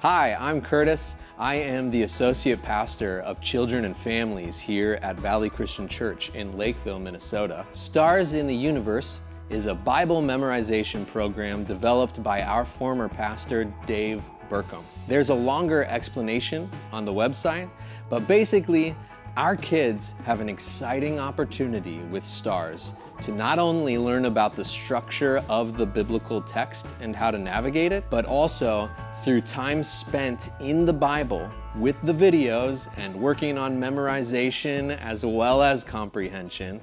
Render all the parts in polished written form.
Hi, I'm Curtis. I am the Associate Pastor of Children and Families here at Valley Christian Church in Lakeville, Minnesota. Stars in the Universe is a Bible memorization program developed by our former pastor, Dave Burkum. There's a longer explanation on the website, but basically, our kids have an exciting opportunity with stars to not only learn about the structure of the biblical text and how to navigate it, but also through time spent in the Bible with the videos and working on memorization as well as comprehension,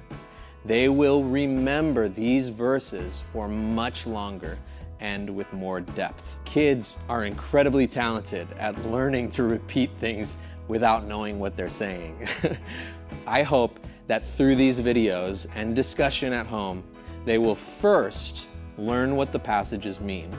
they will remember these verses for much longer and with more depth. Kids are incredibly talented at learning to repeat things without knowing what they're saying. I hope that through these videos and discussion at home, they will first learn what the passages mean,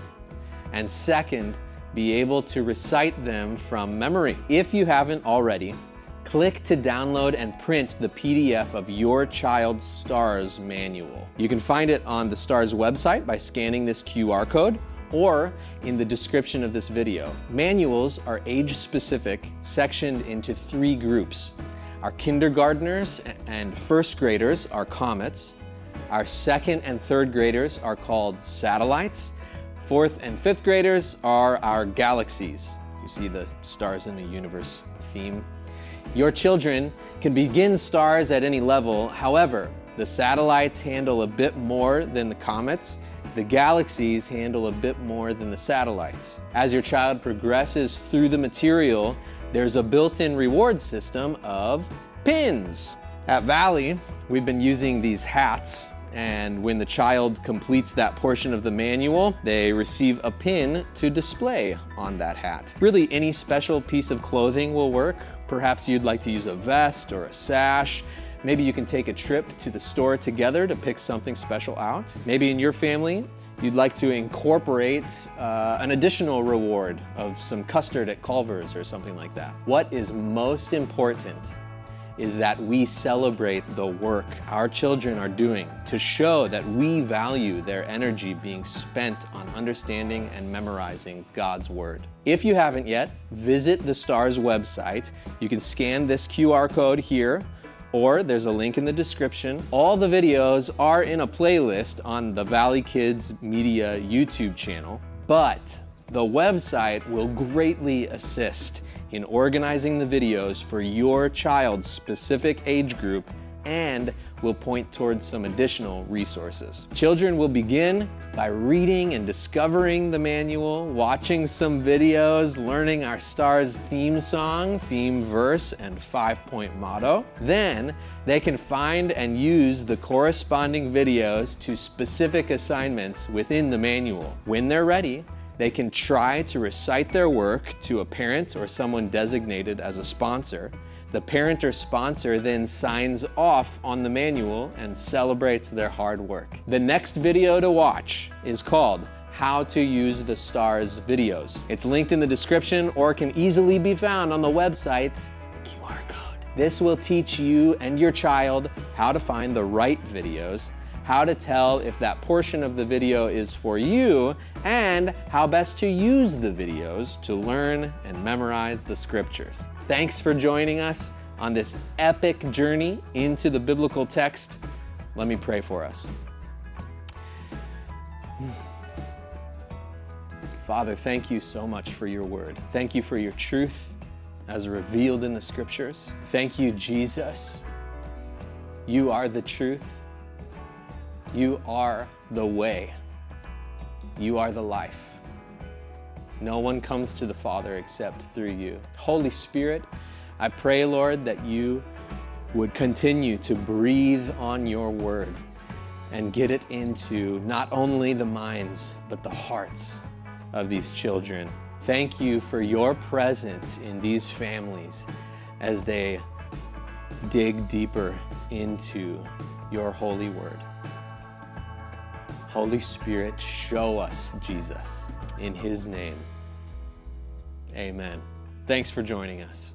and second, be able to recite them from memory. If you haven't already, click to download and print the PDF of your child's STARS manual. You can find it on the STARS website by scanning this QR code or in the description of this video. Manuals are age-specific, sectioned into 3 groups. Our kindergartners and first graders are Comets. Our second and third graders are called Satellites. Fourth and fifth graders are our Galaxies. You see the Stars in the Universe theme. Your children can begin stars at any level. However, the satellites handle a bit more than the comets. The galaxies handle a bit more than the satellites. As your child progresses through the material, there's a built-in reward system of pins. At Valley, we've been using these hats, and when the child completes that portion of the manual, they receive a pin to display on that hat. Really, any special piece of clothing will work. Perhaps you'd like to use a vest or a sash. Maybe you can take a trip to the store together to pick something special out. Maybe in your family, you'd like to incorporate an additional reward of some custard at Culver's or something like that. What is most important is that we celebrate the work our children are doing to show that we value their energy being spent on understanding and memorizing God's Word. If you haven't yet, visit the STARS website. You can scan this QR code here, or there's a link in the description. All the videos are in a playlist on the Valley Kids Media YouTube channel, but the website will greatly assist in organizing the videos for your child's specific age group and will point towards some additional resources. Children will begin by reading and discovering the manual, watching some videos, learning our STARS theme song, theme verse, and 5-point motto. Then they can find and use the corresponding videos to specific assignments within the manual. When they're ready, they can try to recite their work to a parent or someone designated as a sponsor. The parent or sponsor then signs off on the manual and celebrates their hard work. The next video to watch is called How to Use the STARS Videos. It's linked in the description or can easily be found on the website, the QR code. This will teach you and your child how to find the right videos, how to tell if that portion of the video is for you, and how best to use the videos to learn and memorize the scriptures. Thanks for joining us on this epic journey into the biblical text. Let me pray for us. Father, thank you so much for your word. Thank you for your truth as revealed in the scriptures. Thank you, Jesus. You are the truth. You are the way. You are the life. No one comes to the Father except through you. Holy Spirit, I pray, Lord, that you would continue to breathe on your word and get it into not only the minds, but the hearts of these children. Thank you for your presence in these families as they dig deeper into your holy word. Holy Spirit, show us Jesus. In his name, amen. Thanks for joining us.